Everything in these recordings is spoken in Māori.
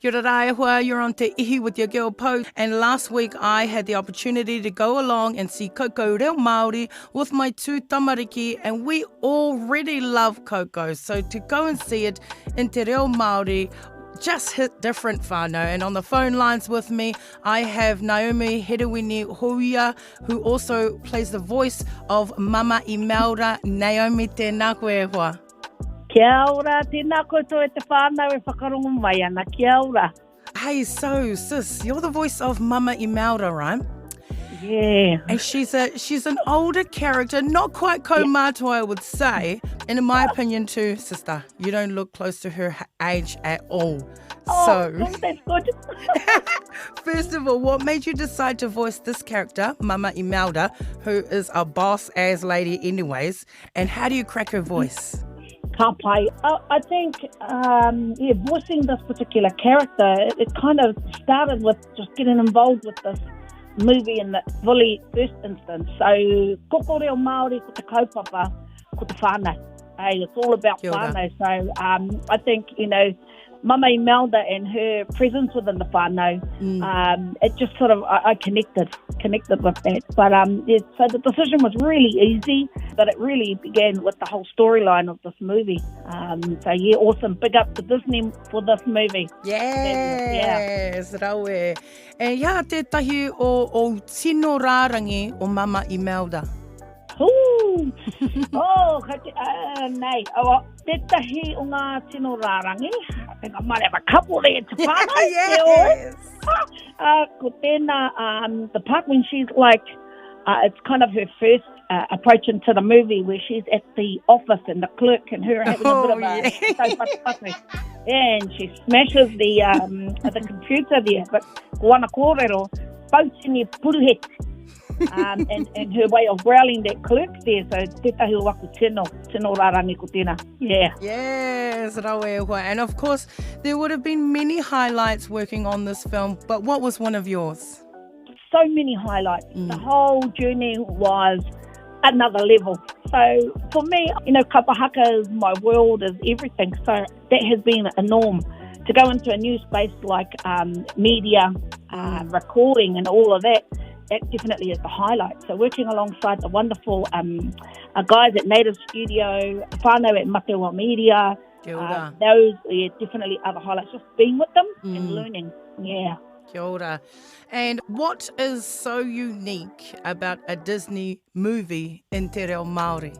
Kia ora rā, you're on Te Ihi with your girl Po. And last week I had the opportunity to go along and see Coco, Reo Māori, with my two tamariki, and we already love Coco. So to go and see it in Te Reo Māori just hit different whānau. And on the phone lines with me, I have Naomi Herewini Houia, who also plays the voice of Mama Imelda. Naomi, tēnā koe e hoa. Kia ora, tēnā koutou e te whānau e whakarongo mai ana. Kia ora. Hey, so sis, you're the voice of Mama Imelda, right? Yeah. And she's an older character, not quite kaumātua, I would say. And in my opinion too, sister, you don't look close to her age at all. Oh, that's good. First of all, what made you decide to voice this character, Mama Imelda, who is a boss-ass lady anyways, and how do you crack her voice? Ka pai. I think, voicing this particular character, it kind of started with just getting involved with this movie in the very first instance. So, Coco Reo Māori ko te kaupapa ko te whānau. Hey, it's all about whānau. So, I think, Mama Imelda and her presence within the whānau, it just sort of, I connected with that. But so the decision was really easy, but it really began with the whole storyline of this movie. So yeah, awesome. Big up to Disney for this movie. Yes, rawe. E ia tētahi o tino rārangi o Mama Imelda. Nei. Tētahi o ngā tino rārangi. I think I might have a couple there to whānau. Yes. Ko tēnā, the part when she's like, it's kind of her first approach into the movie where she's at the office and the clerk and her having a bit of a... and she smashes the computer there. But wana kōrero, pautini puruheti. And her way of growling that clerk there, so tētahi o waku tino rārangi ko tēnā. Yeah. Yes, rawe hoa. And of course, there would have been many highlights working on this film, but what was one of yours? So many highlights. The whole journey was another level. So for me, kapahaka is my world, is everything. So that has been a norm. To go into a new space like media, recording and all of that, that definitely is the highlight. So working alongside the wonderful guys at Native Studio, whānau at Matewa Media, those definitely are the highlights. Just being with them and learning. Yeah. Kia ora. And what is so unique about a Disney movie in Te Reo Māori?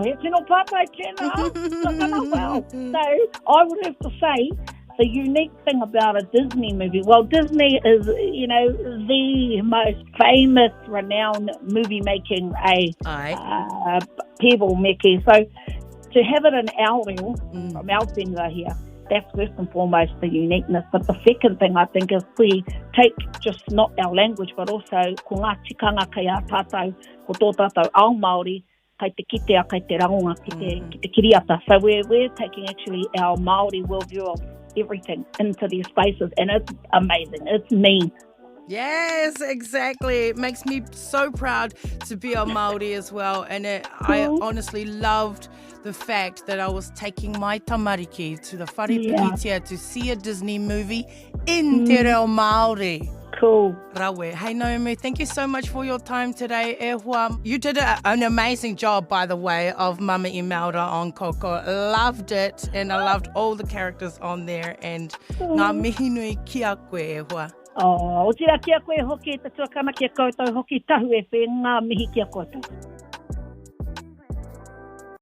He tino pāpai tēnā. Well, so I would have to say, the unique thing about a Disney movie, well, Disney is, the most famous, renowned movie-making people making. So to have it in our reo, from our whenua here, that's first and foremost the uniqueness. But the second thing, I think, is we take just not our language, but also ko ngā tikanga kei a tātou, ko tō tātou ao Māori, kei te kitea, kei te rangonga, ki te kiriata. So we're taking actually our Māori worldview of everything into these spaces, and it's amazing. It's mean. Yes, exactly. It makes me so proud to be a Māori as well, and I honestly loved the fact that I was taking my tamariki to the wharepikitia to see a Disney movie in Te Reo Māori. Cool. Rawe. Hey, Naomi, thank you so much for your time today. E hoa. You did an amazing job, by the way, of Mama Imelda on Coco. Loved it, and I loved all the characters on there. And ngā mihi nui kia koe e hoa. O tira kia koe hoki, te tuakana kia koutou hoki tahu e whi ngā mihi kia koutou.